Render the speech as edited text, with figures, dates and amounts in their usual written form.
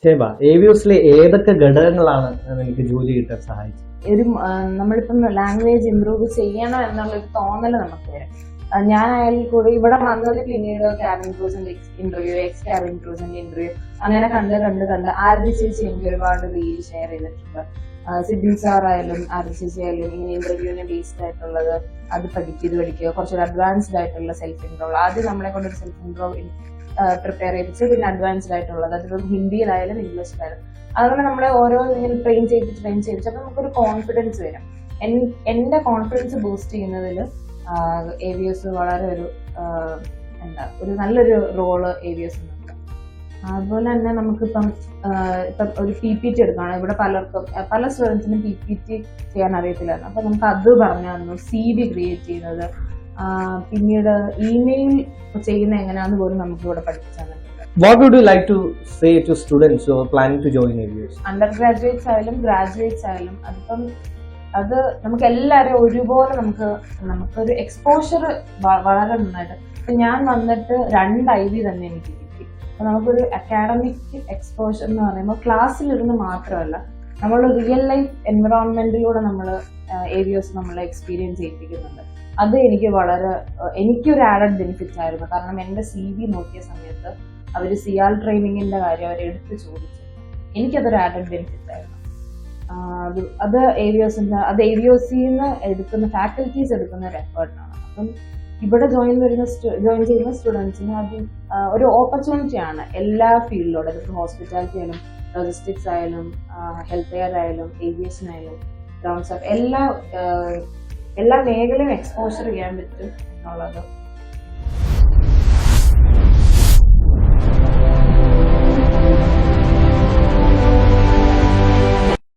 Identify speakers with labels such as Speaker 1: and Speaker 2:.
Speaker 1: Shiba, ഏവിയോസിലെ ഏതൊക്കെ ഘടകങ്ങളാണ് എനിക്ക് ജോലി കിട്ടാൻ സഹായിച്ചത്?
Speaker 2: നമ്മളിപ്പം ലാംഗ്വേജ് ഇംപ്രൂവ് ചെയ്യണം എന്നുള്ളൊരു തോന്നൽ നമുക്ക് വരും. ഞാനായാലും കൂടി ഇവിടെ വന്നത് പിന്നീട് ക്യാബിൻ ക്രൂസിന്റെ ഇന്റർവ്യൂ, എക്സ് ക്യാബിൻ ക്രൂസിന്റെ ഇന്റർവ്യൂ അങ്ങനെ കണ്ട് ആരതി ചേച്ചി എനിക്ക് ഒരുപാട് റീൽ ഷെയർ ചെയ്തിട്ടുണ്ട്. സിബിൻ സാർ ആയാലും ആരതി ചേച്ചി ആയാലും ഇങ്ങനെ ഇന്റർവ്യൂവിനെ ബേസ്ഡ് ആയിട്ടുള്ളത് അത് പഠിക്കുക, കുറച്ചൊരു അഡ്വാൻസ്ഡ് ആയിട്ടുള്ള സെൽഫ് ഇൻട്രോ. ആദ്യം നമ്മളെ കൊണ്ടൊരു സെൽഫ് ഇൻട്രോ പ്രിപ്പയർ ചെയ്യിപ്പിച്ച് പിന്നെ അഡ്വാൻസ്ഡ് ആയിട്ടുള്ളത്, അതിപ്പം ഹിന്ദിയിലായാലും ഇംഗ്ലീഷിലായാലും അതുകൊണ്ട് നമ്മളെ ഓരോ ഇങ്ങനെ ട്രെയിൻ ചെയ്യിപ്പിച്ച് അപ്പൊ നമുക്കൊരു കോൺഫിഡൻസ് വരും. എന്റെ കോൺഫിഡൻസ് ബൂസ്റ്റ് ചെയ്യുന്നതിൽ AVS വളരെ ഒരു നല്ലൊരു റോള് AVS ഉണ്ട്. അതുപോലെ തന്നെ നമുക്കിപ്പം ഒരു PPT എടുക്കുകയാണ്. ഇവിടെ പല സ്റ്റുഡൻസിനും PPT ചെയ്യാൻ അറിയത്തില്ലായിരുന്നു. അപ്പൊ നമുക്ക് അത് പറഞ്ഞു തന്നു. CV ക്രിയേറ്റ് ചെയ്യുന്നത്, പിന്നീട് ഇമെയിൽ ചെയ്യുന്ന എങ്ങനെയാന്ന് പോലും നമുക്ക് ഇവിടെ പഠിപ്പിച്ചു തന്നിട്ടുണ്ട്.
Speaker 1: What would you like to say to students who are planning to join AVS?
Speaker 2: Under graduates ആയാലും ഗ്രാജുവേറ്റ്സ് ആയാലും അത് നമുക്ക് എല്ലാവരും ഒരുപോലെ നമുക്കൊരു എക്സ്പോഷർ വളരെ നന്നായിട്ട്. ഇപ്പൊ ഞാൻ വന്നിട്ട് 2 IB തന്നെ എനിക്ക് കിട്ടി. അപ്പൊ നമുക്കൊരു അക്കാഡമിക് എക്സ്പോഷർ എന്ന് പറയുമ്പോൾ ക്ലാസ്സിലിരുന്ന് മാത്രമല്ല, നമ്മൾ റിയൽ ലൈഫ് എൻവറോൺമെന്റിലൂടെ നമ്മൾ AVS നമ്മളെ എക്സ്പീരിയൻസ് ചെയ്യിപ്പിക്കുന്നുണ്ട്. അത് എനിക്കൊരു ആഡഡ് ബെനിഫിറ്റ് ആയിരുന്നു. കാരണം എന്റെ CV നോക്കിയ സമയത്ത് അവർ CR ട്രെയിനിങ്ങിന്റെ കാര്യം അവർ എടുത്ത് ചോദിച്ചു. എനിക്കതൊരു ആഡഡ് ബെനിഫിറ്റ് ആയിരുന്നു. അത് AVSന്ന് എടുക്കുന്ന ഫാക്കൽറ്റീസ് എടുക്കുന്ന ഒരു എഫേർട്ടാണ്. അപ്പം ഇവിടെ ജോയിൻ ചെയ്യുന്ന സ്റ്റുഡൻസിന് അത് ഒരു ഓപ്പർച്യൂണിറ്റി ആണ്. എല്ലാ ഫീൽഡിലോടെ, അതിപ്പോൾ ഹോസ്പിറ്റാലിറ്റി ആയാലും ലോജിസ്റ്റിക്സ് ആയാലും ഹെൽത്ത് കെയർ ആയാലും ഏവിയേഷൻ ആയാലും ഗ്രൗണ്ട് സ്റ്റാഫ് എല്ലാ മേഖലയും എക്സ്പോഷർ ചെയ്യാൻ പറ്റും എന്നുള്ളത്